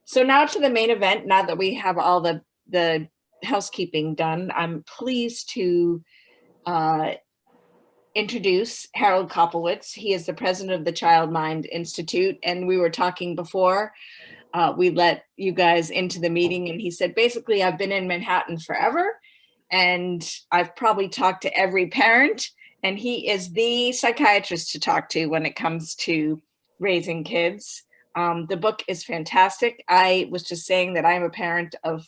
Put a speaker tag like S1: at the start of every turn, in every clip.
S1: So now to the main event. Now that we have all the housekeeping done, I'm pleased to uh, introduce Harold Koplewicz. He is the president of the Child Mind Institute, and we were talking before we let you guys into the meeting, and he said, basically, I've been in Manhattan forever, and I've probably talked to every parent, and he is the psychiatrist to talk to when it comes to raising kids. The book is fantastic. I was just saying that I'm a parent of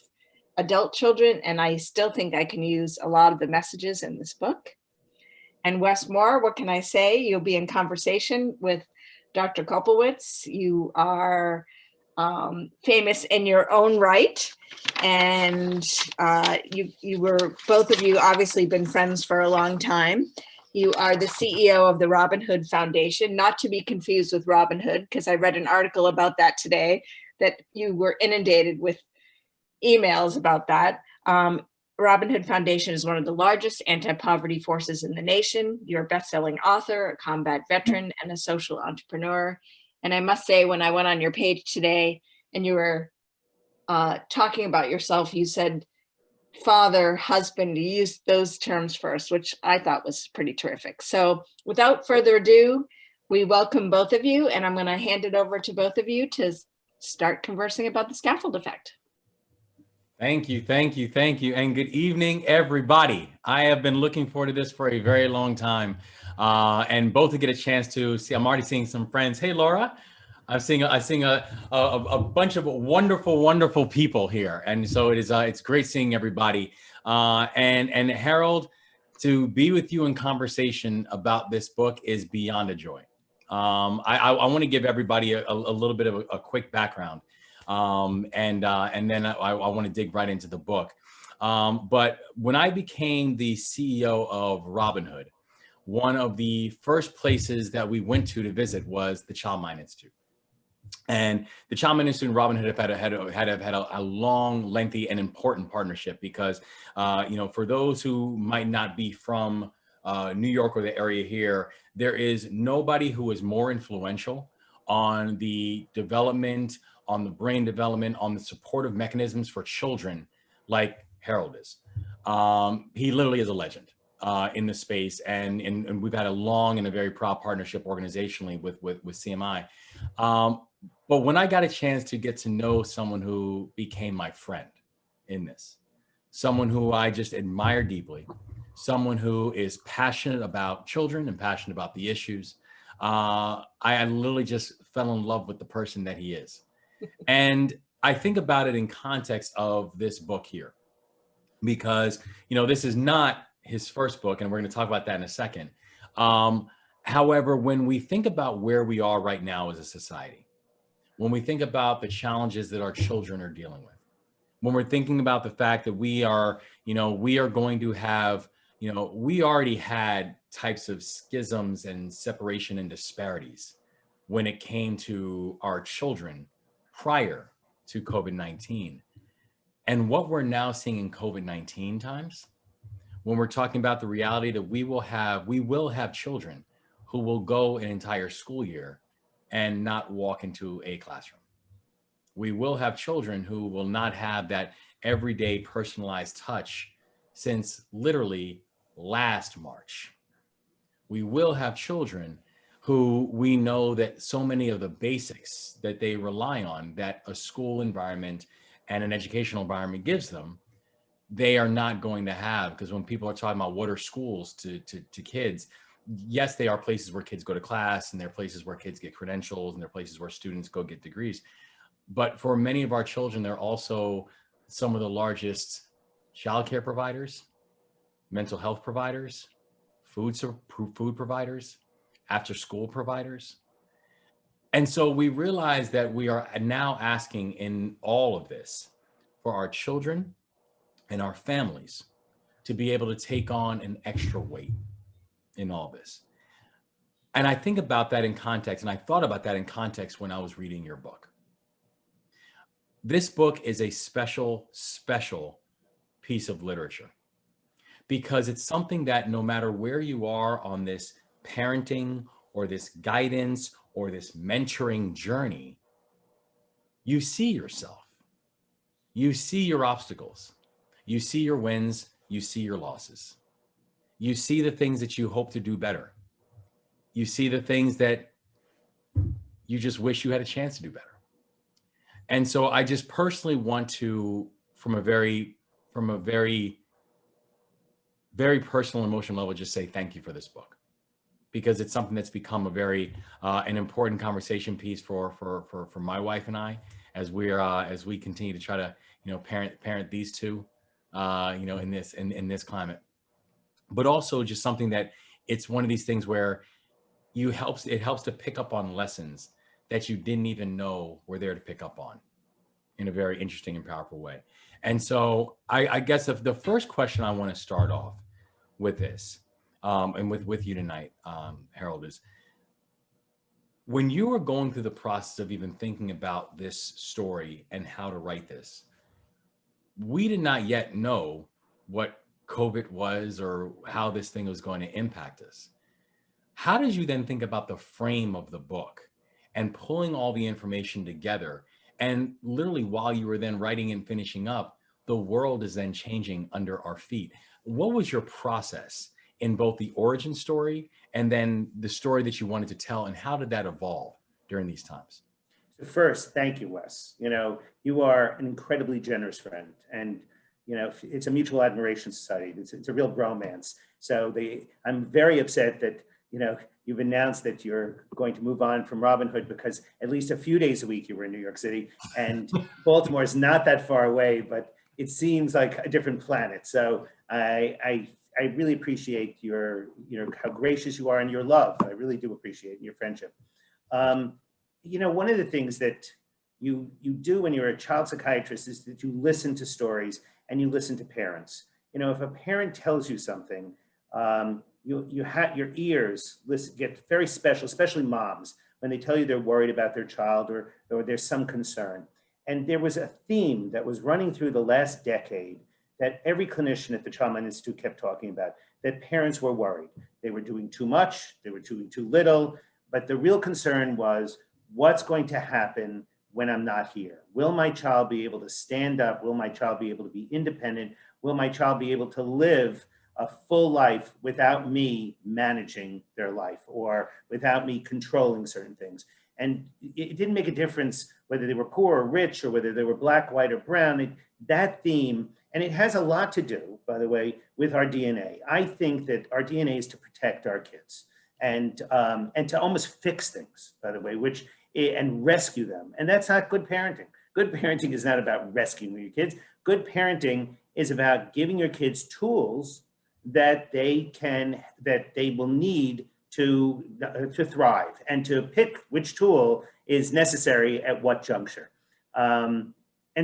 S1: adult children, and I still think I can use a lot of the messages in this book. And Wes Moore, what can I say? You'll be in conversation with Dr. Kopowitz. You are famous in your own right, and you were, both of you obviously been friends for a long time. You are the CEO of the Robin Hood Foundation, not to be confused with Robin Hood, because I read an article about that today that you were inundated with emails about that. Robin Hood Foundation is one of the largest anti-poverty forces in the nation. You're a best-selling author, a combat veteran, and a social entrepreneur. And I must say, when I went on your page today and you were talking about yourself, you said father, husband, you used those terms first, which I thought was pretty terrific. So without further ado, we welcome both of you, and I'm going to hand it over to both of you to start conversing about the scaffold effect.
S2: Thank you, thank you, thank you, and good evening, everybody. I have been looking forward to this for a very long time, and both to get a chance to see. I'm already seeing some friends. Hey, Laura, I'm seeing a bunch of wonderful, wonderful people here, and so it's great seeing everybody. And Harold, to be with you in conversation about this book is beyond a joy. I want to give everybody a little bit of a quick background. And then I want to dig right into the book. But when I became the CEO of Robin Hood, one of the first places that we went to visit was the Child Mind Institute. And the Child Mind Institute and Robin Hood have had a long, lengthy, and important partnership because, for those who might not be from New York or the area here, there is nobody who is more influential on the development, on the brain development, on the supportive mechanisms for children like Harold is. He literally is a legend in the space, and we've had a long and a very proud partnership organizationally with CMI. But when I got a chance to get to know someone who became my friend in this, someone who I just admire deeply, someone who is passionate about children and passionate about the issues, I literally just fell in love with the person that he is. And I think about it in context of this book here, because, this is not his first book, and we're going to talk about that in a second. However, when we think about where we are right now as a society, when we think about the challenges that our children are dealing with, when we're thinking about the fact that we are going to have, we already had types of schisms and separation and disparities when it came to our children prior to COVID-19. And what we're now seeing in COVID-19 times, when we're talking about the reality that we will have children who will go an entire school year and not walk into a classroom. We will have children who will not have that everyday personalized touch since literally last March. We will have children who we know that so many of the basics that they rely on, that a school environment and an educational environment gives them, they are not going to have. Because when people are talking about what are schools to kids, yes, they are places where kids go to class, and they're places where kids get credentials, and they're places where students go get degrees. But for many of our children, they're also some of the largest childcare providers, mental health providers, food providers, after school providers. And so we realize that we are now asking in all of this for our children and our families to be able to take on an extra weight in all this. And I think about that in context, and I thought about that in context when I was reading your book. This book is a special, special piece of literature because it's something that no matter where you are on this parenting or this guidance or this mentoring journey, you see yourself, you see your obstacles, you see your wins, you see your losses, you see the things that you hope to do better, you see the things that you just wish you had a chance to do better. And so I just personally want to, from a very, very personal emotional level, just say thank you for this book, because it's something that's become a very an important conversation piece for my wife and I, as we continue to try to parent these two in this climate. But also just something that it's one of these things where it helps to pick up on lessons that you didn't even know were there to pick up on in a very interesting and powerful way. And so I guess the first question I want to start off with this, and with you tonight, Harold, is when you were going through the process of even thinking about this story and how to write this, we did not yet know what COVID was or how this thing was going to impact us. How did you then think about the frame of the book and pulling all the information together? And literally while you were then writing and finishing up, the world is then changing under our feet. What was your process in both the origin story and then the story that you wanted to tell, and how did that evolve during these times?
S3: So first, thank you, Wes. You are an incredibly generous friend, and it's a mutual admiration society. It's a real bromance. So I'm very upset that you've announced that you're going to move on from Robin Hood, because at least a few days a week you were in New York City, and Baltimore is not that far away, but it seems like a different planet. So I really appreciate your how gracious you are and your love. I really do appreciate your friendship. One of the things that you do when you're a child psychiatrist is that you listen to stories and you listen to parents. If a parent tells you something, your ears get very special, especially moms, when they tell you they're worried about their child or there's some concern. And there was a theme that was running through the last decade that every clinician at the Child Mind Institute kept talking about, that parents were worried. They were doing too much, they were doing too little, but the real concern was, what's going to happen when I'm not here? Will my child be able to stand up? Will my child be able to be independent? Will my child be able to live a full life without me managing their life or without me controlling certain things? And it didn't make a difference whether they were poor or rich or whether they were black, white, or brown. That theme, and it has a lot to do, by the way, with our DNA. I think that our DNA is to protect our kids and to almost fix things, by the way, and rescue them. And that's not good parenting. Good parenting is not about rescuing your kids. Good parenting is about giving your kids tools that they will need to thrive, and to pick which tool is necessary at what juncture. And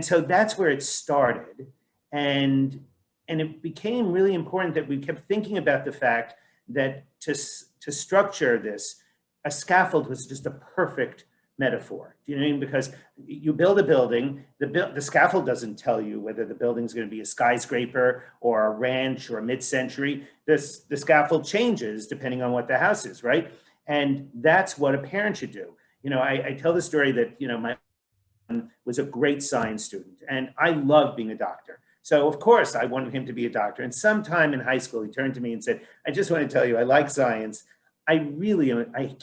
S3: so that's where it started. And it became really important that we kept thinking about the fact that to structure this, a scaffold was just a perfect metaphor. Do you know what I mean? Because you build a building, the scaffold doesn't tell you whether the building's going to be a skyscraper or a ranch or a mid-century. The scaffold changes depending on what the house is, right? And that's what a parent should do. I tell the story that, my son was a great science student, and I loved being a doctor. So of course I wanted him to be a doctor. And sometime in high school, he turned to me and said, I just want to tell you, I like science. I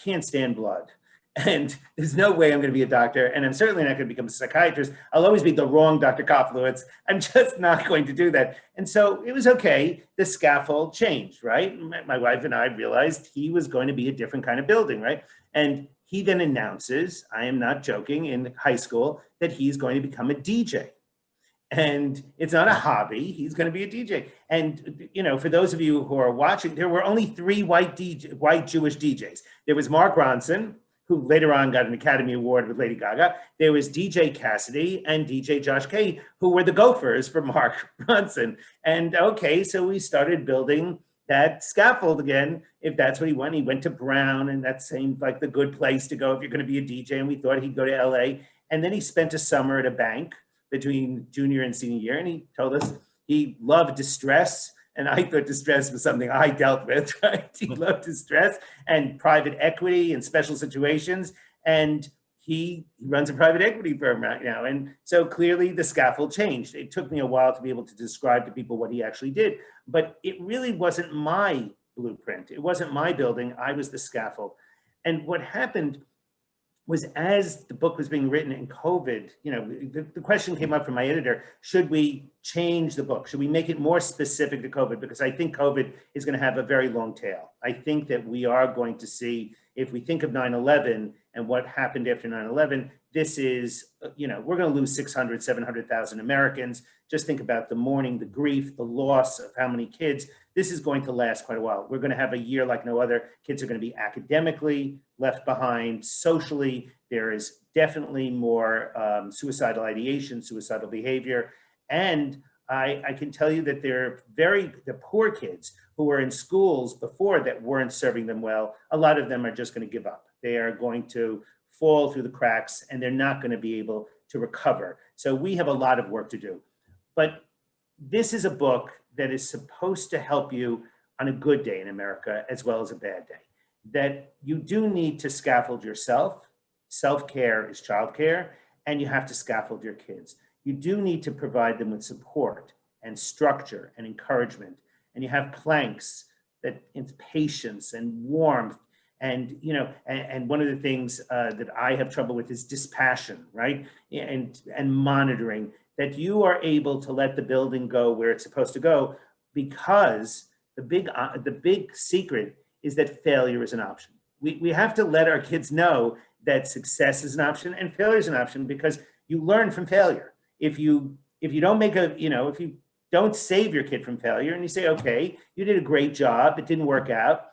S3: can't stand blood. And there's no way I'm going to be a doctor, and I'm certainly not going to become a psychiatrist. I'll always be the wrong Dr. Koplewicz. I'm just not going to do that. And so it was okay. The scaffold changed, right? My wife and I realized he was going to be a different kind of building, right? And he then announces, I am not joking, in high school, that he's going to become a DJ. And it's not a hobby. He's going to be a DJ. And, for those of you who are watching, there were only 3 white Jewish DJs. There was Mark Ronson, who later on got an Academy Award with Lady Gaga. There was DJ Cassidy and DJ Josh K, who were the gophers for Mark Ronson. And okay, so we started building that scaffold again, if that's what he went. He went to Brown, and that seemed like the good place to go if you're going to be a DJ. And we thought he'd go to LA. And then he spent a summer at a bank between junior and senior year. And he told us he loved distress. And I thought distress was something I dealt with, right? He loved distress and private equity and special situations. And he runs a private equity firm right now. And so clearly the scaffold changed. It took me a while to be able to describe to people what he actually did, but it really wasn't my blueprint. It wasn't my building. I was the scaffold. And what happened was, as the book was being written in COVID, the question came up from my editor, should we change the book? Should we make it more specific to COVID? Because I think COVID is going to have a very long tail. I think that we are going to see, if we think of 9/11 and what happened after 9/11, this is, we're going to lose 600, 700,000 Americans. Just think about the mourning, the grief, the loss of how many kids. This is going to last quite a while. We're going to have a year like no other. Kids are going to be academically left behind, socially. There is definitely more suicidal ideation, suicidal behavior. And I can tell you that the poor kids who were in schools before that weren't serving them well, a lot of them are just going to give up. They are going to fall through the cracks and they're not going to be able to recover. So we have a lot of work to do. But this is a book that is supposed to help you on a good day in America as well as a bad day. That you do need to scaffold yourself. Self-care is childcare, and you have to scaffold your kids. You do need to provide them with support and structure and encouragement. And you have planks that it's patience and warmth. And, and one of the things that I have trouble with is dispassion, right? And monitoring, that you are able to let the building go where it's supposed to go, because the big secret is that failure is an option. We have to let our kids know that success is an option and failure is an option, because you learn from failure. If you don't make if you don't save your kid from failure and you say, okay, you did a great job, it didn't work out,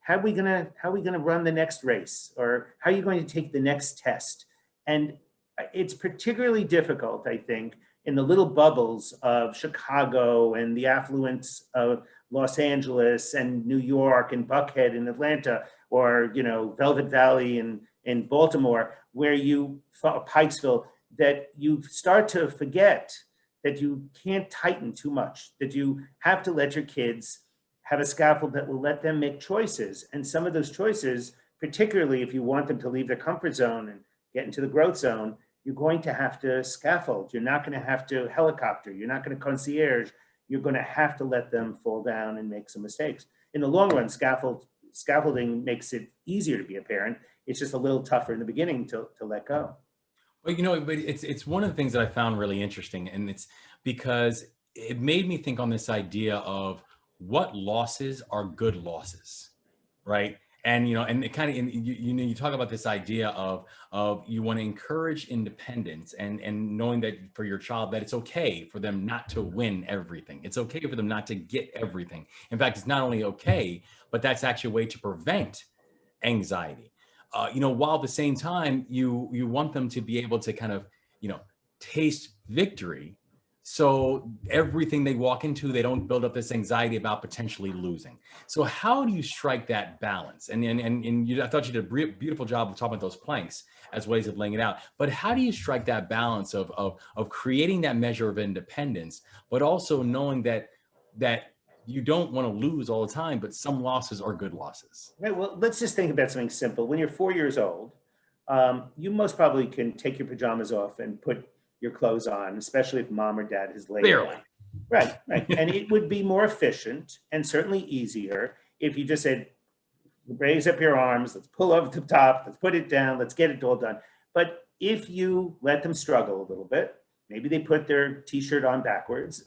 S3: how are we gonna run the next race? Or how are you going to take the next test? And it's particularly difficult, I think, in the little bubbles of Chicago and the affluence of Los Angeles and New York and Buckhead and Atlanta, or Velvet Valley in Baltimore, where Pikesville, that you start to forget that you can't tighten too much, that you have to let your kids have a scaffold that will let them make choices. And some of those choices, particularly if you want them to leave their comfort zone and get into the growth zone, you're going to have to scaffold. You're not going to have to helicopter. You're not going to concierge. You're going to have to let them fall down and make some mistakes. In the long run, scaffolding makes it easier to be a parent. It's just a little tougher in the beginning to let go.
S2: Well, but it's one of the things that I found really interesting, and it's because it made me think on this idea of what losses are good losses, right? And and it kind of you talk about this idea of you want to encourage independence and knowing that for your child that it's okay for them not to win everything. It's okay for them not to get everything. In fact, it's not only okay, but that's actually a way to prevent anxiety. While at the same time you want them to be able to kind of taste victory. So everything they walk into, they don't build up this anxiety about potentially losing. So how do you strike that balance? And I thought you did a beautiful job of talking about those planks as ways of laying it out. But how do you strike that balance of creating that measure of independence, but also knowing that you don't want to lose all the time, but some losses are good losses?
S3: Right, well, let's just think about something simple. When you're 4 years old, you most probably can take your pajamas off and put your clothes on, especially if mom or dad has laid
S2: Barely.
S3: down. Right. And it would be more efficient and certainly easier if you just said, raise up your arms, let's pull over the top, let's put it down, let's get it all done. But if you let them struggle a little bit, maybe they put their t-shirt on backwards,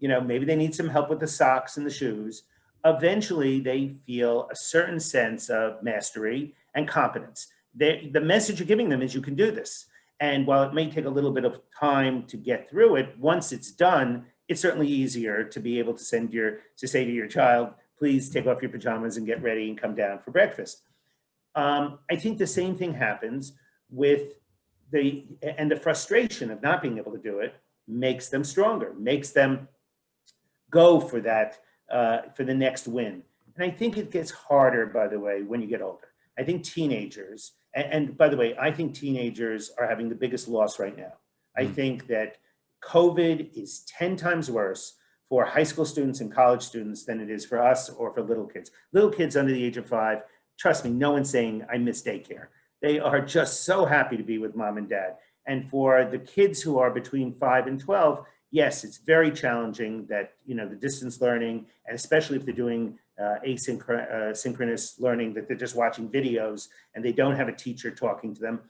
S3: maybe they need some help with the socks and the shoes, eventually they feel a certain sense of mastery and competence. The message you're giving them is you can do this. And while it may take a little bit of time to get through it, once it's done, it's certainly easier to be able to say to your child, please take off your pajamas and get ready and come down for breakfast. I think the same thing happens with the frustration of not being able to do it makes them stronger, makes them go for that, for the next win. And I think it gets harder, by the way, when you get older. I think teenagers, and by the way, I think teenagers are having the biggest loss right now. I think that COVID is 10 times worse for high school students and college students than it is for us or for little kids. Little kids under the age of 5, trust me, no one's saying I miss daycare. They are just so happy to be with mom and dad. And for the kids who are between 5 and 12, yes, it's very challenging that, the distance learning, and especially if they're doing asynchronous learning, that they're just watching videos and they don't have a teacher talking to them.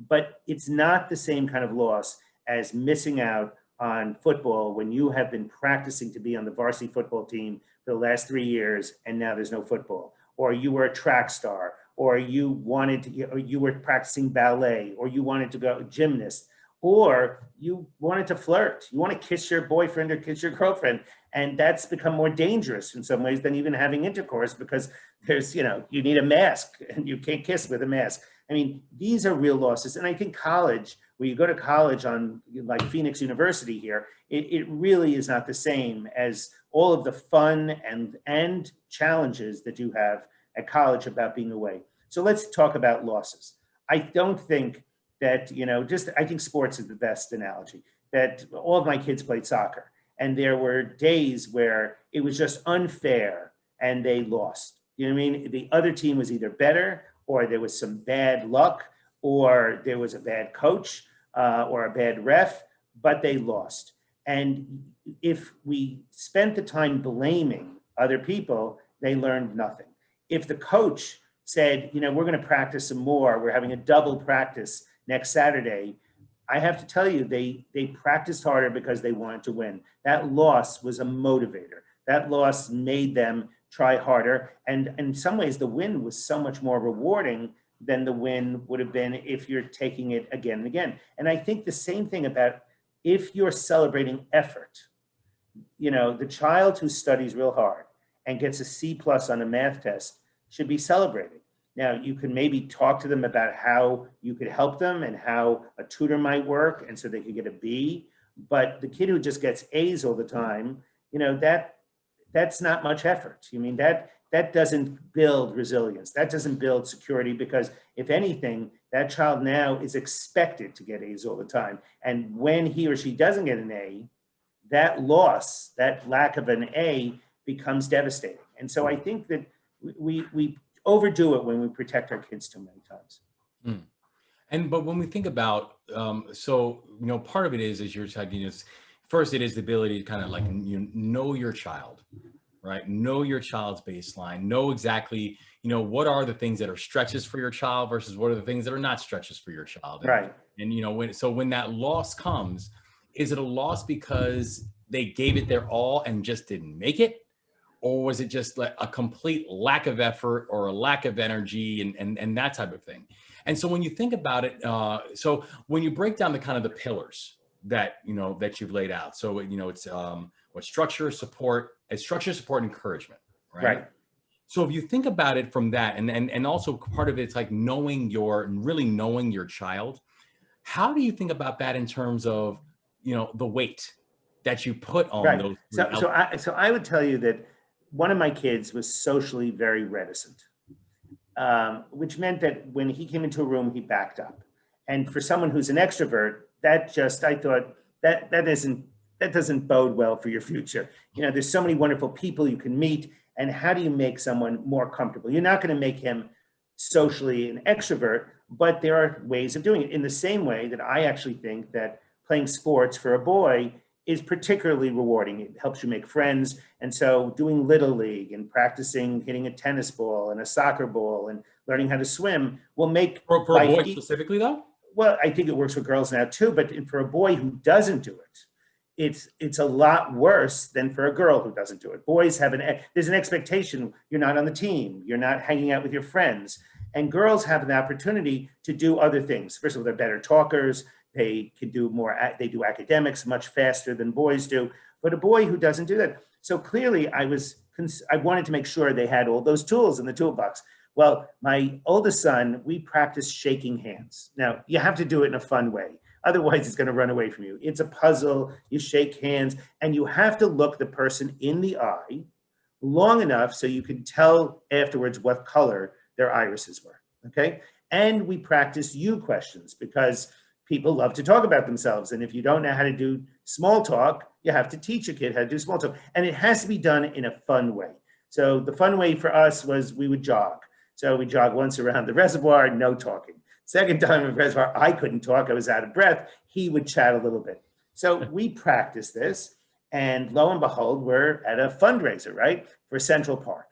S3: But it's not the same kind of loss as missing out on football when you have been practicing to be on the varsity football team for the last 3 years and now there's no football. Or you were a track star, or you were practicing ballet, or you wanted to go gymnast, or you wanted to flirt. You want to kiss your boyfriend or kiss your girlfriend. And that's become more dangerous in some ways than even having intercourse, because there's, you need a mask and you can't kiss with a mask. I mean, these are real losses. And I think college, where you go to college on like Phoenix University here, it really is not the same as all of the fun and challenges that you have at college about being away. So let's talk about losses. I don't think that, I think sports is the best analogy, that all of my kids played soccer. And there were days where it was just unfair and they lost. You know what I mean? The other team was either better, or there was some bad luck, or there was a bad coach or a bad ref, but they lost. And if we spent the time blaming other people, they learned nothing. If the coach said, we're going to practice some more, we're having a double practice next Saturday, I have to tell you, they practiced harder because they wanted to win. That loss was a motivator. That loss made them try harder. And in some ways, the win was so much more rewarding than the win would have been if you're taking it again and again. And I think the same thing about if you're celebrating effort. The child who studies real hard and gets a C+ on a math test should be celebrated. Now, you can maybe talk to them about how you could help them and how a tutor might work, and so they could get a B. But the kid who just gets A's all the time, that's not much effort. That doesn't build resilience. That doesn't build security, because if anything, that child now is expected to get A's all the time. And when he or she doesn't get an A, that loss, that lack of an A, becomes devastating. And so I think that we overdo it when we protect our kids too many times.
S2: But when we think about, part of it is you're talking, first it is the ability to kind of know your child, right? Know your child's baseline, know exactly, what are the things that are stretches for your child versus what are the things that are not stretches for your child.
S3: Right.
S2: And when that loss comes, is it a loss because they gave it their all and just didn't make it? Or was it just like a complete lack of effort or a lack of energy and that type of thing? And so when you think about it, so when you break down the kind of the pillars that, that you've laid out, so, it's what structure, support, encouragement, right?
S3: Right.
S2: So if you think about it from that, and also part of it's like really knowing your child, how do you think about that in terms of, the weight that you put on
S3: right.
S2: those?
S3: So I would tell you that one of my kids was socially very reticent, which meant that when he came into a room, he backed up. And for someone who's an extrovert, I thought that doesn't bode well for your future. There's so many wonderful people you can meet, and how do you make someone more comfortable? You're not going to make him socially an extrovert, but there are ways of doing it. In the same way that I actually think that playing sports for a boy is particularly rewarding. It helps you make friends. And so doing Little League and practicing hitting a tennis ball and a soccer ball and learning how to swim will make
S2: For a boy specifically, though?
S3: Well, I think it works for girls now too, but for a boy who doesn't do it, it's a lot worse than for a girl who doesn't do it. Boys there's an expectation. You're not on the team. You're not hanging out with your friends. And girls have an opportunity to do other things. First of all, they're better talkers. They can do more, they do academics much faster than boys do, but a boy who doesn't do that. So clearly I wanted to make sure they had all those tools in the toolbox. Well, my oldest son, we practice shaking hands. Now you have to do it in a fun way. Otherwise it's going to run away from you. It's a puzzle. You shake hands and you have to look the person in the eye long enough so you can tell afterwards what color their irises were. Okay. And we practice you questions because people love to talk about themselves. And if you don't know how to do small talk, you have to teach a kid how to do small talk. And it has to be done in a fun way. So the fun way for us was we would jog. So we jog once around the reservoir, no talking. Second time in reservoir, I couldn't talk. I was out of breath. He would chat a little bit. So we practiced this. And lo and behold, we're at a fundraiser, right, for Central Park.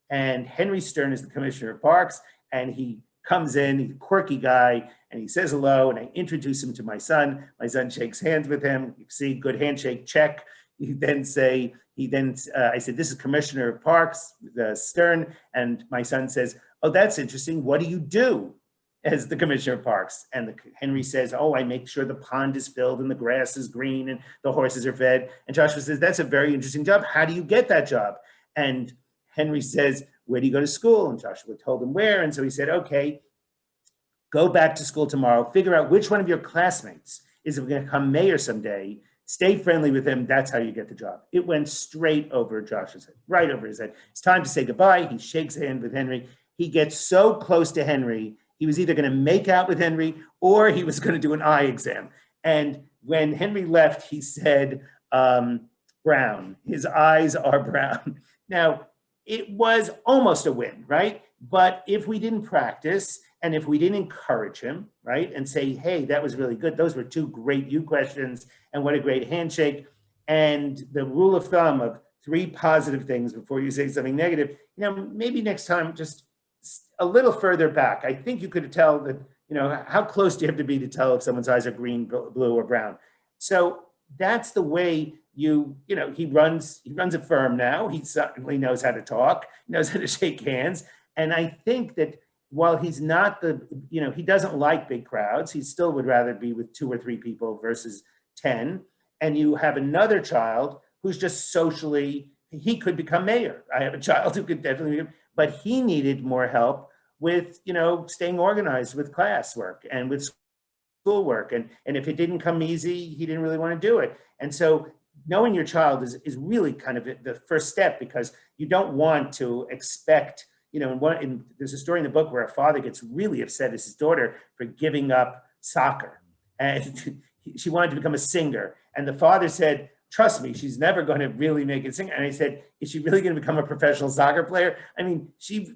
S3: And Henry Stern is the commissioner of parks. And he comes in, he's a quirky guy, and he says hello. And I introduce him to my son. My son shakes hands with him. You see, good handshake, check. I said, this is Commissioner of Parks, Stern. And my son says, oh, that's interesting. What do you do as the Commissioner of Parks? And Henry says, oh, I make sure the pond is filled and the grass is green and the horses are fed. And Joshua says, that's a very interesting job. How do you get that job? And Henry says, where do you go to school? And Joshua told him where. And so he said, okay, go back to school tomorrow, figure out which one of your classmates is going to become mayor someday. Stay friendly with him. That's how you get the job. It went straight over Joshua's head, right over his head. It's time to say goodbye. He shakes hands with Henry. He gets so close to Henry, he was either going to make out with Henry or he was going to do an eye exam. And when Henry left, he said, brown. His eyes are brown. Now, it was almost a win, right? But if we didn't practice and if we didn't encourage him, right, and say, hey, that was really good. Those were two great you questions and what a great handshake. And the rule of thumb of 3 positive things before you say something negative, maybe next time just a little further back. I think you could tell that, how close do you have to be to tell if someone's eyes are green, blue, or brown? So that's the way he runs a firm now. He certainly knows how to talk, knows how to shake hands. And I think that while he's not he doesn't like big crowds, he still would rather be with 2 or 3 people versus 10. And you have another child who's just socially, he could become mayor. I have a child who could definitely, but he needed more help with, staying organized with classwork and with schoolwork. And if it didn't come easy, he didn't really want to do it. And so knowing your child is really kind of the first step, because you don't want to expect, there's a story in the book where a father gets really upset at his daughter for giving up soccer. And she wanted to become a singer. And the father said, trust me, she's never going to really make it sing. And I said, is she really going to become a professional soccer player? I mean,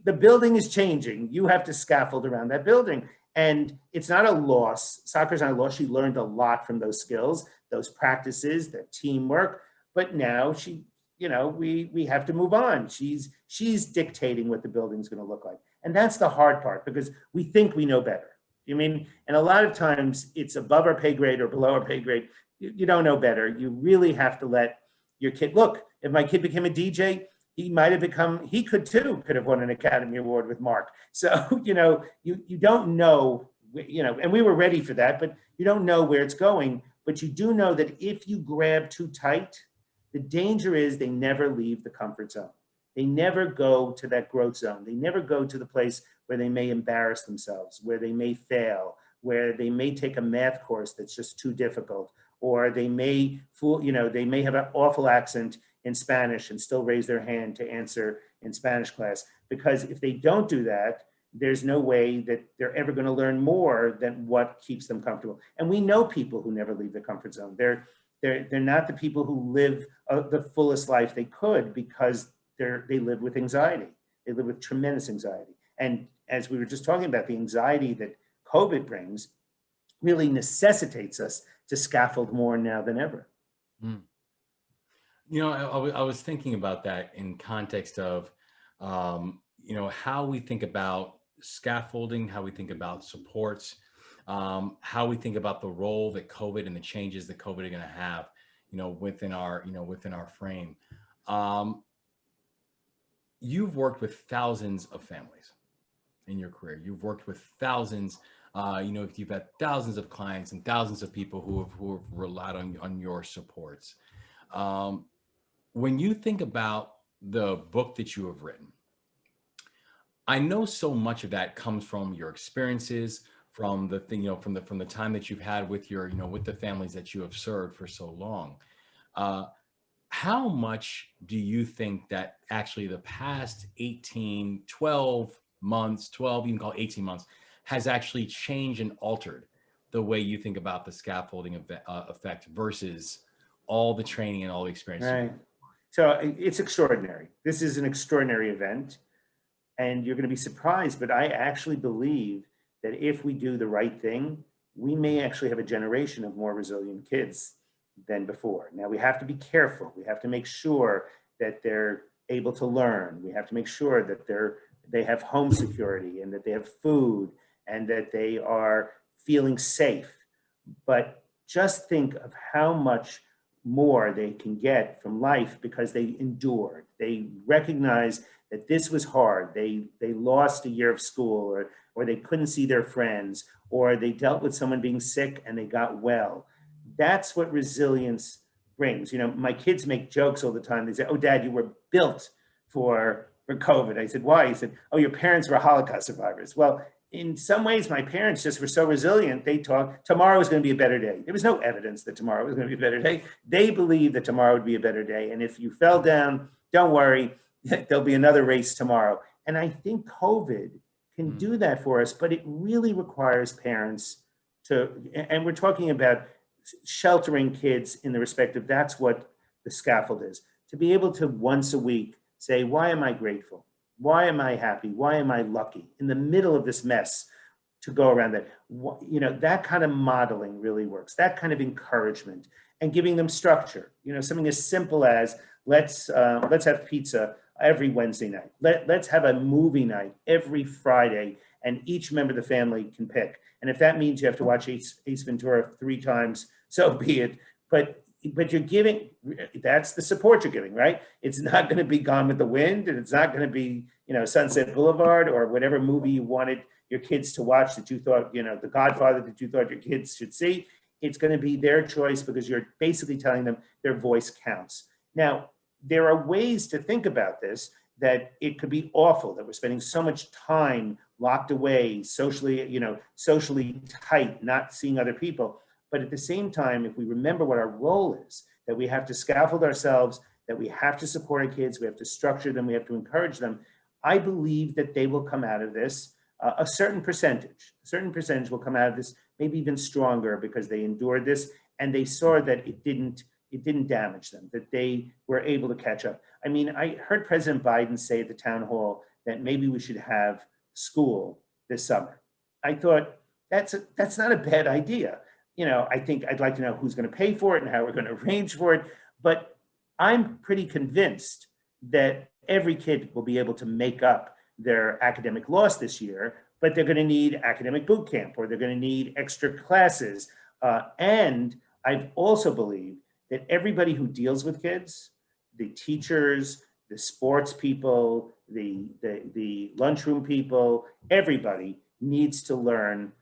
S3: the building is changing. You have to scaffold around that building. And it's not a loss. Soccer's not a loss. She learned a lot from those skills, those practices, that teamwork. But now we have to move on. She's dictating what the building's going to look like. And that's the hard part, because we think we know better. And a lot of times it's above our pay grade or below our pay grade. You don't know better. You really have to let your kid, look, if my kid became a DJ, he could have won an Academy Award with Mark. So, you don't know, and we were ready for that, but you don't know where it's going. But you do know that if you grab too tight, the danger is they never leave the comfort zone. They never go to that growth zone. They never go to the place where they may embarrass themselves, where they may fail, where they may take a math course that's just too difficult, or they may they may have an awful accent in Spanish and still raise their hand to answer in Spanish class. Because if they don't do that, there's no way that they're ever going to learn more than what keeps them comfortable. And we know people who never leave the comfort zone. They're not the people who live the fullest life they could, because they live with anxiety. They live with tremendous anxiety. And as we were just talking about, the anxiety that COVID brings really necessitates us to scaffold more now than ever.
S2: Mm. I was thinking about that in context of, how we think about scaffolding, how we think about supports, how we think about the role that COVID and the changes that COVID are going to have, within our frame. You've worked with thousands of families in your career. You've worked with thousands. You've had thousands of clients and thousands of people who have relied on your supports. When you think about the book that you have written, I know so much of that comes from your experiences, from the thing, from the time that you've had with with the families that you have served for so long. How much do you think that actually the past 12 months, you can call it 18 months, has actually changed and altered the way you think about the scaffolding effect versus all the training and all the experience?
S3: Right. So it's extraordinary. This is an extraordinary event, and you're going to be surprised, but I actually believe that if we do the right thing, we may actually have a generation of more resilient kids than before. Now, we have to be careful. We have to make sure that they're able to learn. We have to make sure that they have home security and that they have food and that they are feeling safe. But just think of how much more they can get from life because they endured. They recognize that this was hard. They lost a year of school, or they couldn't see their friends, or they dealt with someone being sick and they got well. That's what resilience brings. You know, my kids make jokes all the time. They say, "Oh, Dad, you were built for COVID." I said, "Why?" He said, "Oh, your parents were Holocaust survivors." Well, in some ways, my parents just were so resilient. They thought tomorrow was going to be a better day. There was no evidence that tomorrow was going to be a better day. They believed that tomorrow would be a better day. And if you fell down, don't worry, there'll be another race tomorrow. And I think COVID can do that for us, but it really requires parents to, and we're talking about sheltering kids in the respect of that's what the scaffold is, to be able to once a week say, why am I grateful? Why am I happy? Why am I lucky? In the middle of this mess, to go around that, you know, that kind of modeling really works. That kind of encouragement and giving them structure. You know, something as simple as let's have pizza every Wednesday night. Let's have a movie night every Friday, and each member of the family can pick. And if that means you have to watch Ace Ventura 3 times, so be it. But you're giving, that's the support you're giving, right? It's not going to be Gone with the Wind, and it's not going to be, you know, Sunset Boulevard or whatever movie you wanted your kids to watch that you thought, you know, The Godfather that you thought your kids should see. It's going to be their choice because you're basically telling them their voice counts. Now, there are ways to think about this that it could be awful that we're spending so much time locked away, socially tight, not seeing other people. But at the same time, if we remember what our role is, that we have to scaffold ourselves, that we have to support our kids, we have to structure them, we have to encourage them, I believe that they will come out of this, a certain percentage will come out of this, maybe even stronger because they endured this and they saw that it didn't damage them, that they were able to catch up. I mean, I heard President Biden say at the town hall that maybe we should have school this summer. I thought that's not a bad idea. You know, I think I'd like to know who's going to pay for it and how we're going to arrange for it. But I'm pretty convinced that every kid will be able to make up their academic loss this year, but they're going to need academic boot camp, or they're going to need extra classes. And I've also believed that everybody who deals with kids, the teachers, the sports people, the lunchroom people, everybody needs to learn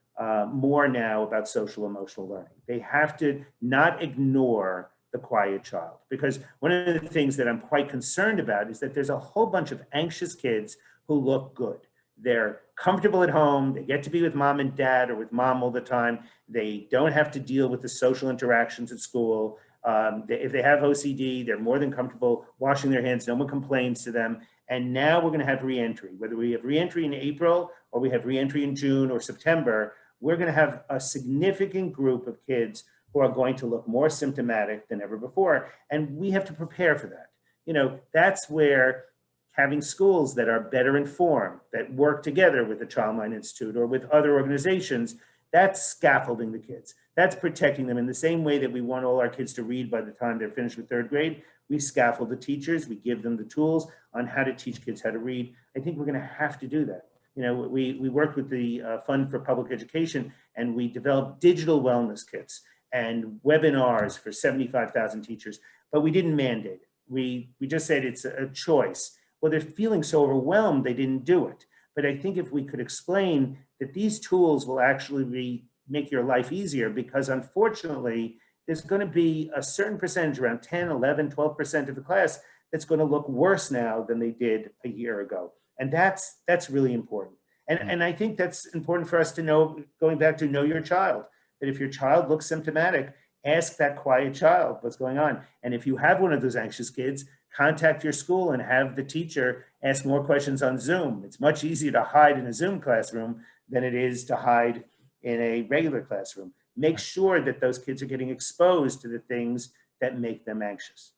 S3: more now about social emotional learning. They have to not ignore the quiet child, because one of the things that I'm quite concerned about is that there's a whole bunch of anxious kids who look good. They're comfortable at home. They get to be with mom and dad or with mom all the time. They don't have to deal with the social interactions at school. If they have OCD, they're more than comfortable washing their hands. No one complains to them. And now we're going to have reentry. Whether we have reentry in April or we have reentry in June or September, we're going to have a significant group of kids who are going to look more symptomatic than ever before. And we have to prepare for that. You know, that's where having schools that are better informed, that work together with the Childline Institute or with other organizations, that's scaffolding the kids. That's protecting them in the same way that we want all our kids to read by the time they're finished with 3rd grade. We scaffold the teachers, we give them the tools on how to teach kids how to read. I think we're going to have to do that. You know, we worked with the Fund for Public Education, and we developed digital wellness kits and webinars for 75,000 teachers, but we didn't mandate it. We just said it's a choice. Well, they're feeling so overwhelmed, they didn't do it. But I think if we could explain that these tools will actually make your life easier, because unfortunately, there's going to be a certain percentage, around 10, 11, 12% of the class, that's going to look worse now than they did a year ago. And that's really important. And I think that's important for us to know, going back to know your child, that if your child looks symptomatic, ask that quiet child what's going on. And if you have one of those anxious kids, contact your school and have the teacher ask more questions on Zoom. It's much easier to hide in a Zoom classroom than it is to hide in a regular classroom. Make sure that those kids are getting exposed to the things that make them anxious.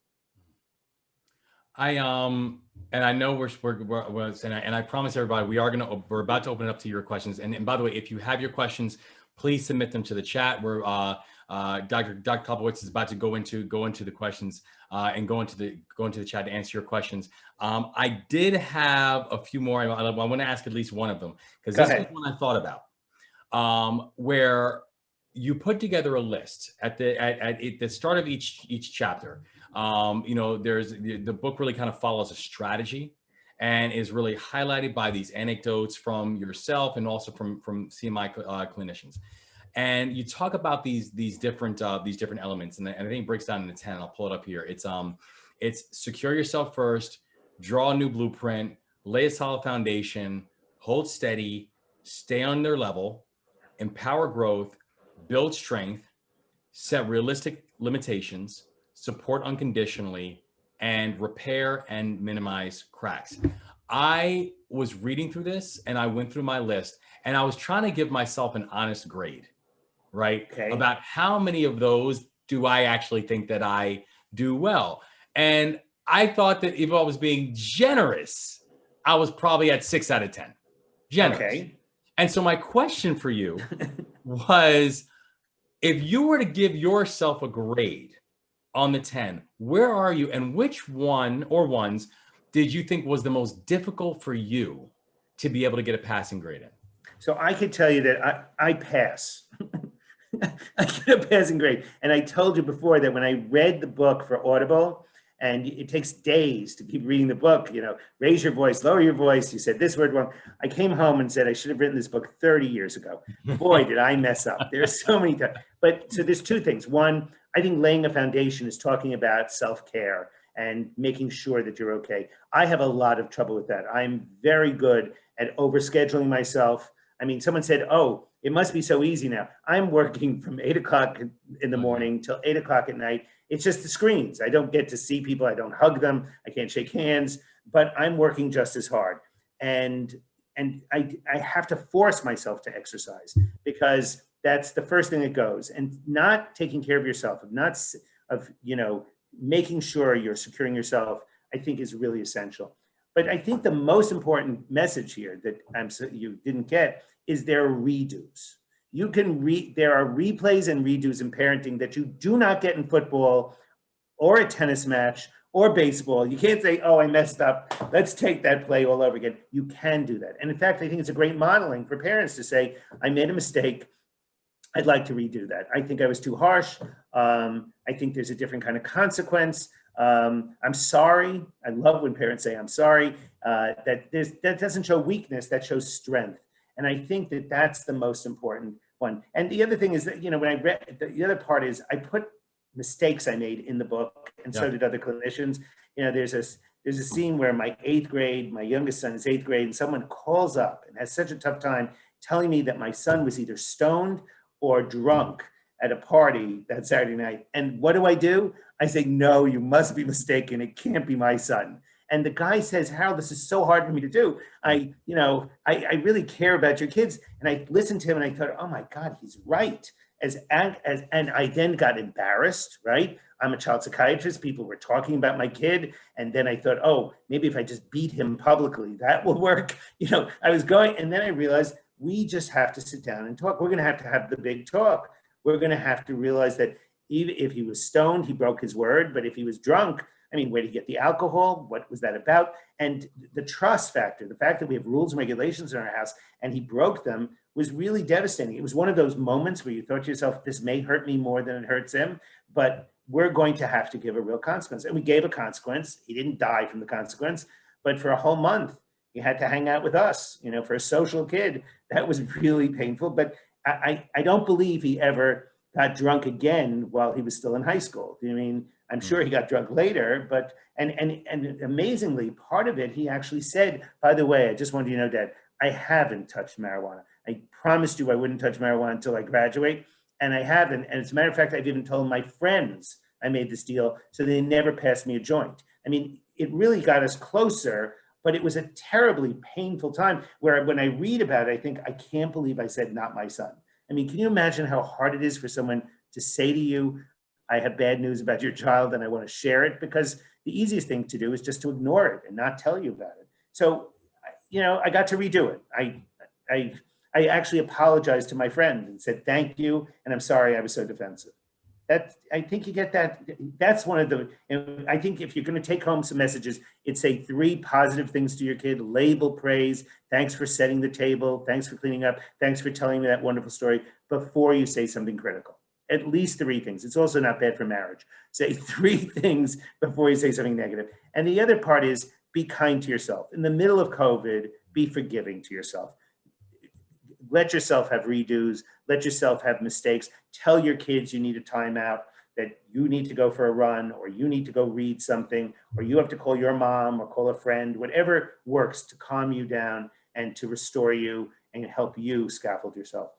S2: And I know and I promise everybody we're about to open it up to your questions. And by the way, if you have your questions, please submit them to the chat. Where Dr. Kopowitz is about to go into the questions and go into the chat to answer your questions. I did have a few more. I want to ask at least one of them because this was one I thought about, where you put together a list at the start of each chapter. There's the book really kind of follows a strategy and is really highlighted by these anecdotes from yourself and also from CMI clinicians. And you talk about these different elements, and I think it breaks down into 10. I'll pull it up here. It's secure yourself first, draw a new blueprint, lay a solid foundation, hold steady, stay on their level, empower growth, build strength, set realistic limitations, support unconditionally, and repair and minimize cracks. I was reading through this and I went through my list and I was trying to give myself an honest grade, right?
S3: Okay.
S2: About how many of those do I actually think that I do well? And I thought that if I was being generous, I was probably at 6 out of 10. Generous.
S3: Okay.
S2: And so my question for you was, if you were to give yourself a grade on the 10, where are you and which one or ones did you think was the most difficult for you to be able to get a passing grade in?
S3: So I could tell you that I pass. I get a passing grade. And I told you before that when I read the book for Audible, and it takes days to keep reading the book, raise your voice, lower your voice. You said this word wrong. I came home and said, I should have written this book 30 years ago. Boy, did I mess up. There's so many times. But so there's two things. One, I think laying a foundation is talking about self-care and making sure that you're okay. I have a lot of trouble with that. I'm very good at overscheduling myself. I mean, someone said, oh, it must be so easy now. I'm working from 8 o'clock in the morning till 8 o'clock at night. It's just the screens. I don't get to see people. I don't hug them. I can't shake hands, but I'm working just as hard. And I have to force myself to exercise because that's the first thing that goes. And not taking care of yourself, of making sure you're securing yourself, I think is really essential. But I think the most important message here that you didn't get is there are redos. There are replays and redos in parenting that you do not get in football or a tennis match or baseball. You can't say, oh, I messed up. Let's take that play all over again. You can do that. And in fact, I think it's a great modeling for parents to say, I made a mistake. I'd like to redo that. I think I was too harsh. I think there's a different kind of consequence. I'm sorry. I love when parents say, I'm sorry. That doesn't show weakness, that shows strength. And I think that that's the most important one. And the other thing is that, when I read, the other part is I put mistakes I made in the book, and so did other clinicians. There's a scene where my youngest son is 8th grade, and someone calls up and has such a tough time telling me that my son was either stoned or drunk at a party that Saturday night. And what do? I say, no, you must be mistaken. It can't be my son. And the guy says, Harold, this is so hard for me to do. I really care about your kids. And I listened to him and I thought, oh my God, he's right. And I then got embarrassed, right? I'm a child psychiatrist. People were talking about my kid. And then I thought, oh, maybe if I just beat him publicly, that will work. I was going, and then I realized we just have to sit down and talk. We're going to have the big talk. We're going to have to realize that even if he was stoned, he broke his word. But if he was drunk, where did he get the alcohol? What was that about? And the trust factor, the fact that we have rules and regulations in our house and he broke them, was really devastating. It was one of those moments where you thought to yourself, this may hurt me more than it hurts him, but we're going to have to give a real consequence. And we gave a consequence. He didn't die from the consequence, but for a whole month, he had to hang out with us. For a social kid, that was really painful. But I don't believe he ever got drunk again while he was still in high school. I'm sure he got drunk later, but and amazingly, part of it, he actually said, by the way, I just wanted you to know, Dad, I haven't touched marijuana. I promised you I wouldn't touch marijuana until I graduate, and I haven't. And as a matter of fact, I've even told my friends I made this deal, so they never passed me a joint. It really got us closer, but it was a terribly painful time where when I read about it, I think, I can't believe I said not my son. Can you imagine how hard it is for someone to say to you, I have bad news about your child and I want to share it, because the easiest thing to do is just to ignore it and not tell you about it. So, I got to redo it. I actually apologized to my friend and said, thank you, and I'm sorry I was so defensive. I think you get that. That's one of the, and I think if you're going to take home some messages, it's say 3 positive things to your kid, label praise, thanks for setting the table, thanks for cleaning up, thanks for telling me that wonderful story, before you say something critical. At least 3 things. It's also not bad for marriage. Say 3 things before you say something negative. And the other part is, be kind to yourself. In the middle of COVID, be forgiving to yourself. Let yourself have redos, let yourself have mistakes. Tell your kids you need a timeout, that you need to go for a run, or you need to go read something, or you have to call your mom or call a friend, whatever works to calm you down and to restore you and help you scaffold yourself.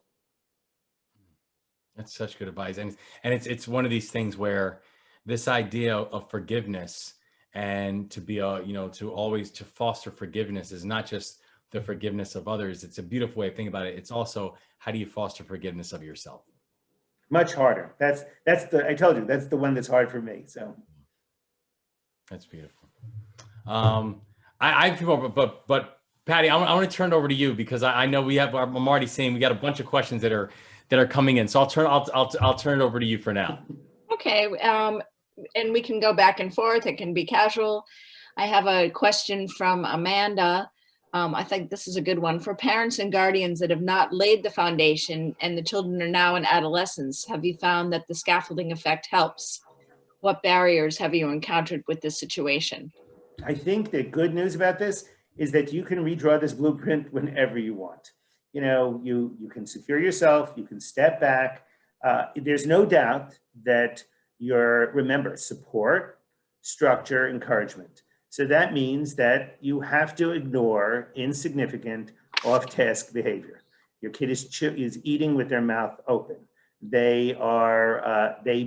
S2: That's such good advice. And it's one of these things where this idea of forgiveness, and to be to always to foster forgiveness, is not just the forgiveness of others. It's a beautiful way of thinking about it. It's also, how do you foster forgiveness of yourself?
S3: Much harder. I told you, that's the one that's hard for me. So
S2: that's beautiful. I feel, but Patty, I want to turn it over to you, because I know I'm already saying we got a bunch of questions that are coming in. So I'll turn it over to you for now.
S1: Okay. And we can go back and forth. It can be casual. I have a question from Amanda. I think this is a good one. For parents and guardians that have not laid the foundation and the children are now in adolescence, have you found that the scaffolding effect helps? What barriers have you encountered with this situation?
S3: I think the good news about this is that you can redraw this blueprint whenever you want. You can secure yourself, you can step back. There's no doubt that remember, support, structure, encouragement. So that means that you have to ignore insignificant off-task behavior. Your kid is eating with their mouth open. They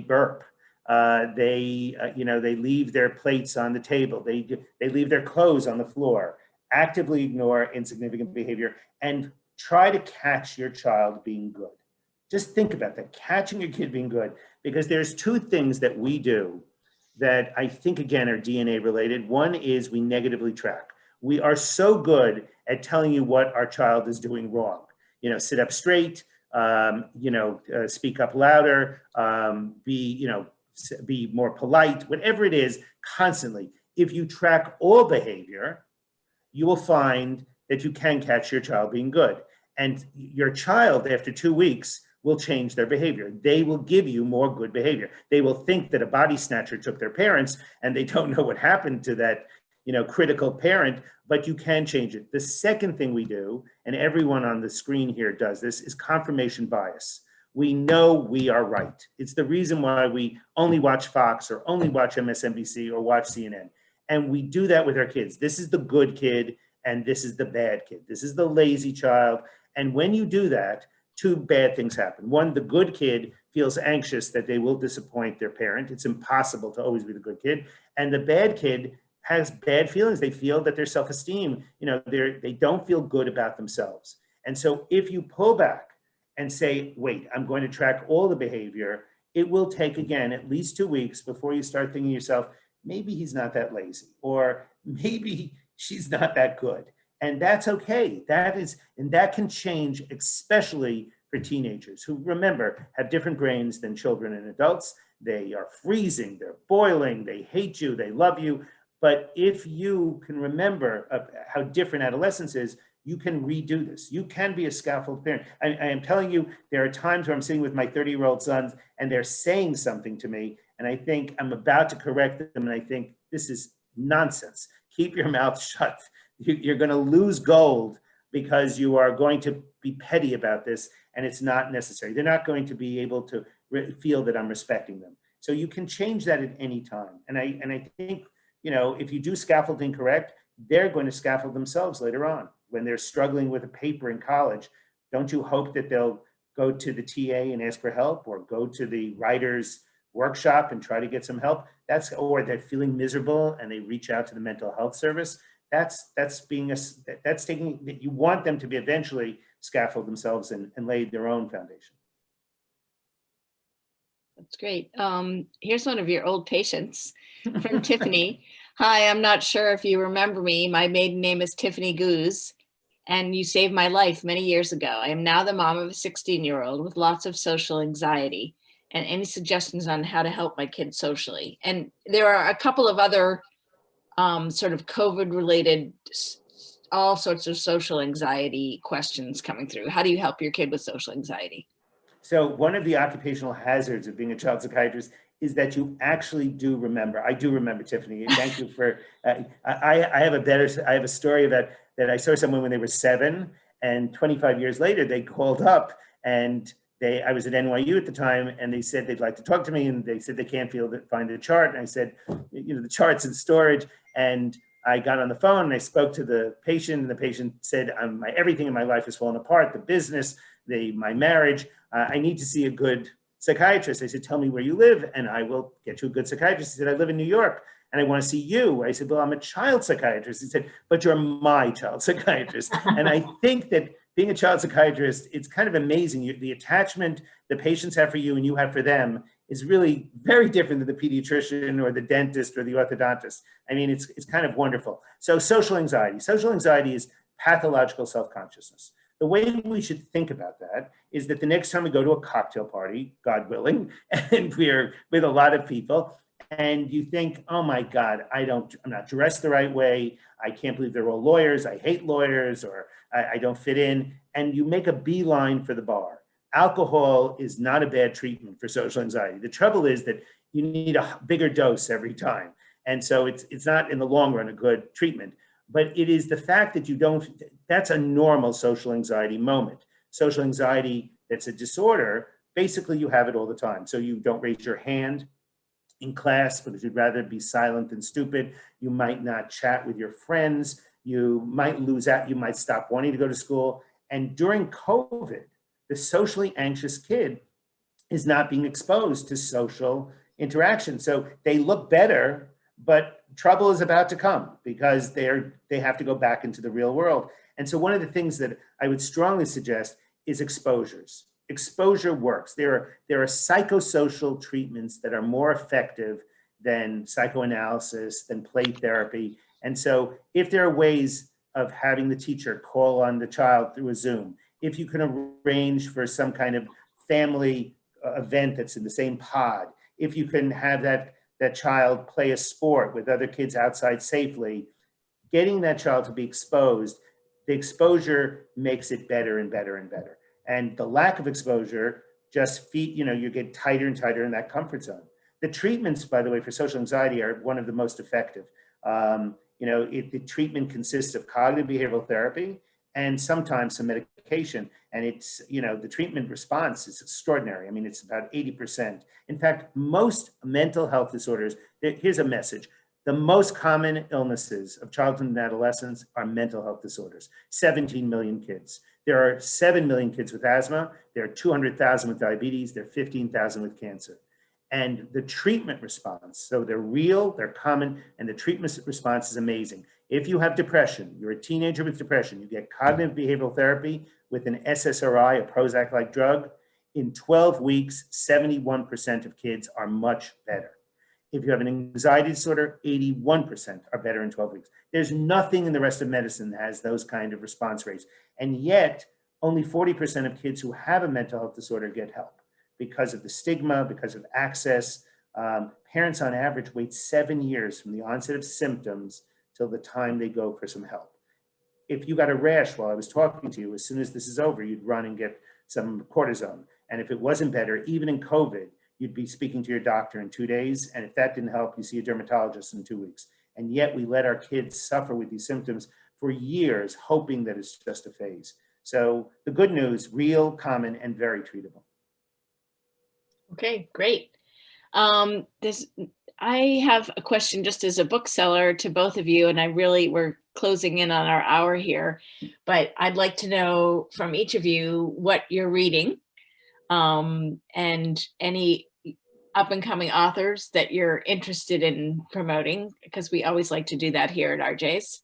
S3: burp. They leave their plates on the table. They leave their clothes on the floor. Actively ignore insignificant behavior and try to catch your child being good. Just think about that, catching your kid being good, because there's 2 things that we do that I think, again, are DNA related. One is we negatively track. We are so good at telling you what our child is doing wrong. Sit up straight, speak up louder, be more polite, whatever it is, constantly. If you track all behavior, you will find that you can catch your child being good. And your child, after 2 weeks, will change their behavior. They will give you more good behavior. They will think that a body snatcher took their parents and they don't know what happened to that, critical parent, but you can change it. The second thing we do, and everyone on the screen here does this, is confirmation bias. We know we are right. It's the reason why we only watch Fox or only watch MSNBC or watch CNN. And we do that with our kids. This is the good kid and this is the bad kid. This is the lazy child. And when you do that, 2 bad things happen. One, the good kid feels anxious that they will disappoint their parent. It's impossible to always be the good kid. And the bad kid has bad feelings. They feel that their self-esteem, they don't feel good about themselves. And so if you pull back and say, wait, I'm going to track all the behavior, it will take, again, at least 2 weeks before you start thinking to yourself, maybe he's not that lazy, or maybe she's not that good. And that's okay. That can change, especially for teenagers who, remember, have different brains than children and adults. They are freezing, they're boiling, they hate you, they love you. But if you can remember how different adolescence is, you can redo this. You can be a scaffold parent. I am telling you, there are times where I'm sitting with my 30-year-old sons and they're saying something to me, and I think I'm about to correct them, and I think, this is nonsense. Keep your mouth shut. You're going to lose gold because you are going to be petty about this, and it's not necessary. They're not going to be able to feel that I'm respecting them. So you can change that at any time. And I think, if you do scaffolding correct, they're going to scaffold themselves later on. When they're struggling with a paper in college, don't you hope that they'll go to the TA and ask for help, or go to the writer's workshop and try to get some help? Or they're feeling miserable and they reach out to the mental health service. That's taking, you want them to be eventually scaffold themselves and lay their own foundation.
S1: That's great. Here's one of your old patients from Tiffany. Hi, I'm not sure if you remember me. My maiden name is Tiffany Goose, and you saved my life many years ago. I am now the mom of a 16-year-old with lots of social anxiety. And any suggestions on how to help my kids socially? And there are a couple of other sort of COVID related, all sorts of social anxiety questions coming through. How do you help your kid with social anxiety?
S3: So one of the occupational hazards of being a child psychiatrist is that you actually do remember. I do remember, Tiffany. Thank you for. I have a story about that. I saw someone when they were 7, and 25 years later, they called up, and I was at NYU at the time, and they said they'd like to talk to me, and they said they can't find the chart, and I said, the chart's in storage, and I got on the phone and I spoke to the patient, and the patient said, everything in my life has fallen apart, the business, my marriage. I need to see a good psychiatrist. I said, tell me where you live and I will get you a good psychiatrist. He said, I live in New York and I want to see you. I said, well, I'm a child psychiatrist. He said, but you're my child psychiatrist. And I think that being a child psychiatrist, it's kind of amazing. The attachment the patients have for you and you have for them is really very different than the pediatrician or the dentist or the orthodontist. I mean, it's kind of wonderful. So social anxiety is pathological self-consciousness. The way we should think about that is that the next time we go to a cocktail party, God willing, and we're with a lot of people, and you think, oh my God, I'm not dressed the right way. I can't believe they're all lawyers. I hate lawyers, or I don't fit in. And you make a beeline for the bar. Alcohol is not a bad treatment for social anxiety. The trouble is that you need a bigger dose every time. And so it's not in the long run a good treatment. But it is the fact that that's a normal social anxiety moment. Social anxiety that's a disorder, basically you have it all the time. So you don't raise your hand in class because you'd rather be silent than stupid. You might not chat with your friends. You might lose out. You might stop wanting to go to school. And during COVID, the socially anxious kid is not being exposed to social interaction. So they look better, but trouble is about to come because they have to go back into the real world. And so one of the things that I would strongly suggest is exposures. Exposure works. There are psychosocial treatments that are more effective than psychoanalysis, than play therapy. And so if there are ways of having the teacher call on the child through a Zoom, if you can arrange for some kind of family event that's in the same pod, if you can have that child play a sport with other kids outside safely, getting that child to be exposed, the exposure makes it better and better and better. And the lack of exposure just you get tighter and tighter in that comfort zone. The treatments, by the way, for social anxiety are one of the most effective. The treatment consists of cognitive behavioral therapy and sometimes some medication. And it's, the treatment response is extraordinary. I mean, it's about 80%. In fact, most mental health disorders, here's a message. The most common illnesses of childhood and adolescence are mental health disorders. 17 million kids. There are 7 million kids with asthma. There are 200,000 with diabetes. There are 15,000 with cancer. And the treatment response, so they're real, they're common, and the treatment response is amazing. If you have depression, you're a teenager with depression, you get cognitive behavioral therapy with an SSRI, a Prozac-like drug. In 12 weeks, 71% of kids are much better. If you have an anxiety disorder, 81% are better in 12 weeks. There's nothing in the rest of medicine that has those kind of response rates. And yet, only 40% of kids who have a mental health disorder get help because of the stigma, because of access. Parents on average wait 7 years from the onset of symptoms till the time they go for some help. If you got a rash while I was talking to you, as soon as this is over, you'd run and get some cortisone. And if it wasn't better, even in COVID, you'd be speaking to your doctor in 2 days. And if that didn't help, you see a dermatologist in 2 weeks. And yet we let our kids suffer with these symptoms for years, hoping that it's just a phase. So the good news, real, common, and very treatable.
S1: Okay, great. I have a question just as a bookseller to both of you, and we're closing in on our hour here, but I'd like to know from each of you what you're reading, and any up and coming authors that you're interested in promoting, because we always like to do that here at RJ's.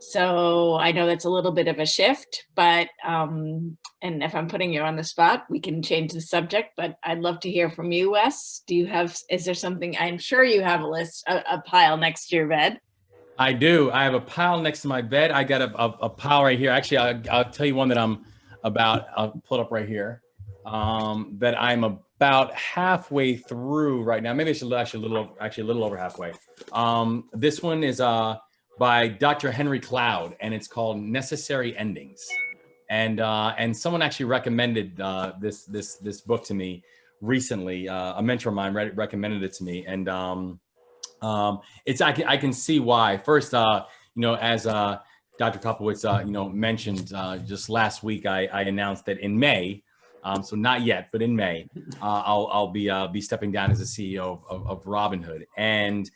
S1: So I know that's a little bit of a shift, but, and if I'm putting you on the spot, we can change the subject, but I'd love to hear from you, Wes. Is there something, I'm sure you have a list, a pile next to your bed.
S2: I do. I have a pile next to my bed. I got a pile right here. Actually, I'll tell you one that I'm about. I'll pull it up right here. That I'm about halfway through right now. Maybe I should actually a little over halfway. This one is by Dr. Henry Cloud, and it's called Necessary Endings. And someone actually recommended this book to me recently. A mentor of mine recommended it to me, and I can see why. First, as Dr. Kopowitz, mentioned just last week, I announced that in May, so not yet, but in May, I'll be stepping down as the CEO of Robinhood, and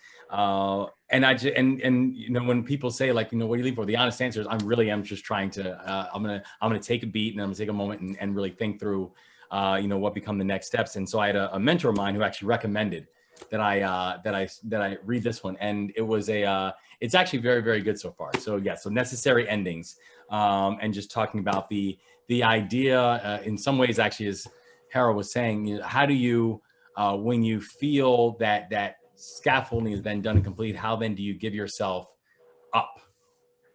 S2: when people say like, what do you leave for? The honest answer is I really am just trying to. I'm gonna take a beat and I'm gonna take a moment and really think through, what become the next steps. And so I had a mentor of mine who actually recommended that I read this one, and it's actually very, very good so far. So yeah, so Necessary Endings, and just talking about the idea in some ways, actually, as Harold was saying, how do you when you feel that scaffolding has been done and complete, how then do you give yourself up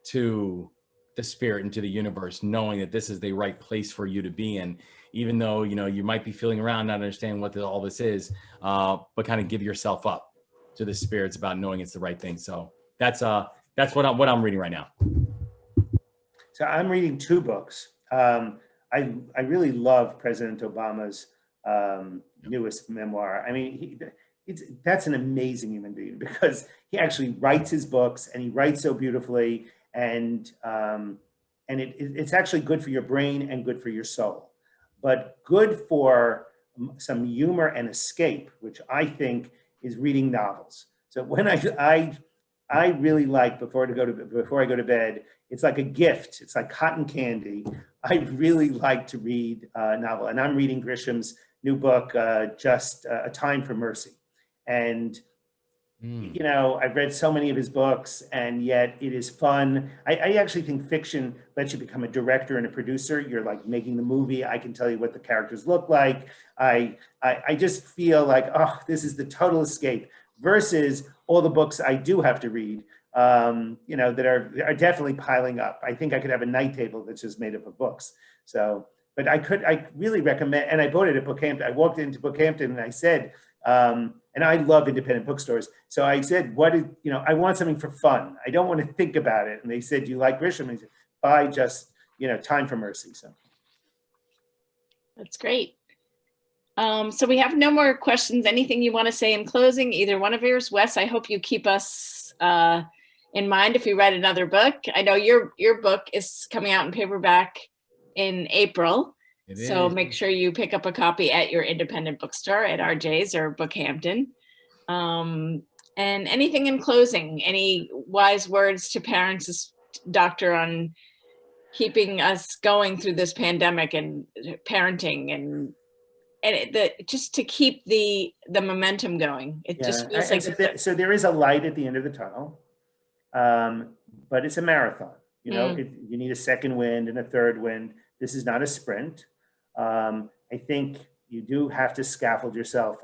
S2: to the spirit and to the universe, knowing that this is the right place for you to be in, even though you might be feeling around not understanding what all this is, but kind of give yourself up to the spirits about knowing it's the right thing. So that's what I'm reading right now.
S3: So I'm reading two books. I really love President Obama's newest memoir. I mean, that's an amazing human being, because he actually writes his books and he writes so beautifully, and it's actually good for your brain and good for your soul, but good for some humor and escape, which I think is reading novels. So when I really like before I go to bed, it's like a gift. It's like cotton candy. I really like to read a novel, and I'm reading Grisham's new book, Just A Time for Mercy. And I've read so many of his books, and yet it is fun. I actually think fiction lets you become a director and a producer. You're like making the movie. I can tell you what the characters look like. I just feel like, oh, this is the total escape, versus all the books I do have to read, that are definitely piling up. I think I could have a night table that's just made up of books. So, but I really recommend, and I bought it at BookHampton. I walked into BookHampton and I said, and I love independent bookstores. So I said, I want something for fun. I don't want to think about it. And they said, do you like Grisham? And I said, buy Just, Time for Mercy. So
S1: That's great. So we have no more questions. Anything you want to say in closing, either one of yours? Wes, I hope you keep us in mind if you write another book. I know your book is coming out in paperback in April. So make sure you pick up a copy at your independent bookstore at RJ's or BookHampton. And anything in closing, any wise words to parents, Doctor, on keeping us going through this pandemic and parenting and just to keep the momentum going. It just feels like
S3: so there is a light at the end of the tunnel, but it's a marathon. You need a second wind and a third wind. This is not a sprint. I think you do have to scaffold yourself.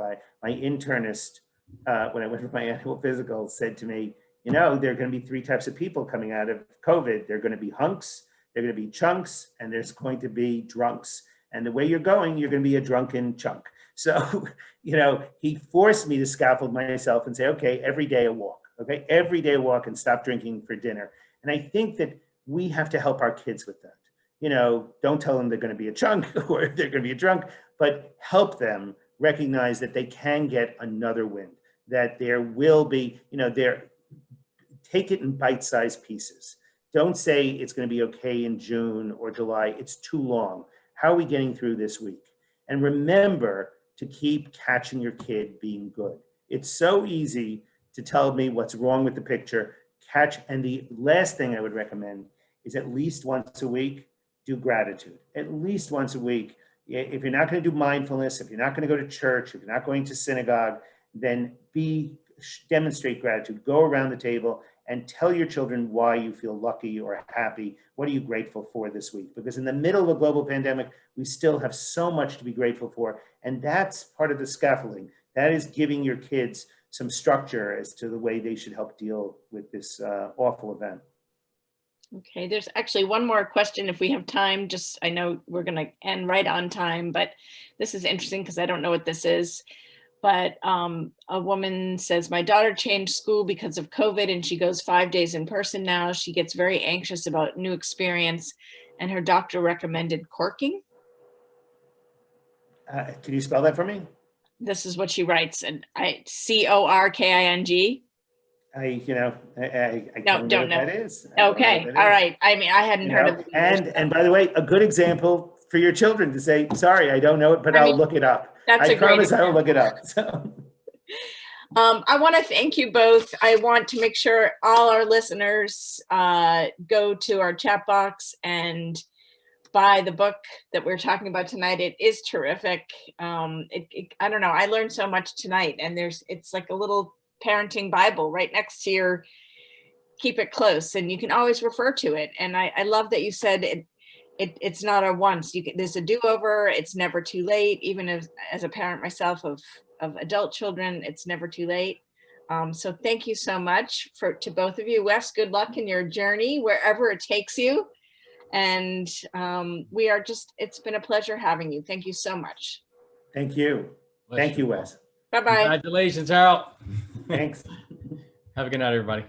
S3: My internist, when I went for my annual physical, said to me, there are going to be three types of people coming out of COVID. They're going to be hunks, they're going to be chunks, and there's going to be drunks. And the way you're going to be a drunken chunk. So, he forced me to scaffold myself and say, okay, every day a walk. Okay, every day a walk, and stop drinking for dinner. And I think that we have to help our kids with that. Don't tell them they're going to be a chunk or they're going to be a drunk, but help them recognize that they can get another wind, that there will be, take it in bite-sized pieces. Don't say it's going to be okay in June or July. It's too long. How are we getting through this week? And remember to keep catching your kid being good. It's so easy to tell me what's wrong with the picture. And the last thing I would recommend is at least once a week, do gratitude. At least once a week. If you're not going to do mindfulness, if you're not going to go to church, if you're not going to synagogue, then demonstrate gratitude. Go around the table and tell your children why you feel lucky or happy. What are you grateful for this week? Because in the middle of a global pandemic, we still have so much to be grateful for. And that's part of the scaffolding. That is giving your kids some structure as to the way they should help deal with this awful event.
S1: Okay, there's actually one more question if we have time. Just, I know we're going to end right on time, but this is interesting because I don't know what this is. But a woman says, my daughter changed school because of COVID and she goes 5 days in person now. She gets very anxious about new experience and her doctor recommended corking.
S3: Can you spell that for me?
S1: This is what she writes, and CORKING.
S3: I
S1: No, don't know.
S3: What that is.
S1: Okay, all right. I mean, I hadn't heard of it.
S3: And by the way, a good example for your children to say, sorry, I don't know it, but I'll look it up.
S1: That's
S3: I promise I'll look it up. So.
S1: I want to thank you both. I want to make sure all our listeners go to our chat box and buy the book that we're talking about tonight. It is terrific. I don't know. I learned so much tonight, and it's like a little parenting Bible right next to your Keep It Close, and you can always refer to it. And I love that you said it's not a once. There's a do-over. It's never too late. Even as a parent myself of adult children, it's never too late. So thank you so much to both of you. Wes, good luck in your journey wherever it takes you. And it's been a pleasure having you. Thank you so much.
S3: Thank you. Thank you, Wes.
S1: Bye-bye.
S2: Congratulations, Harold.
S3: Thanks.
S2: Have a good night, everybody.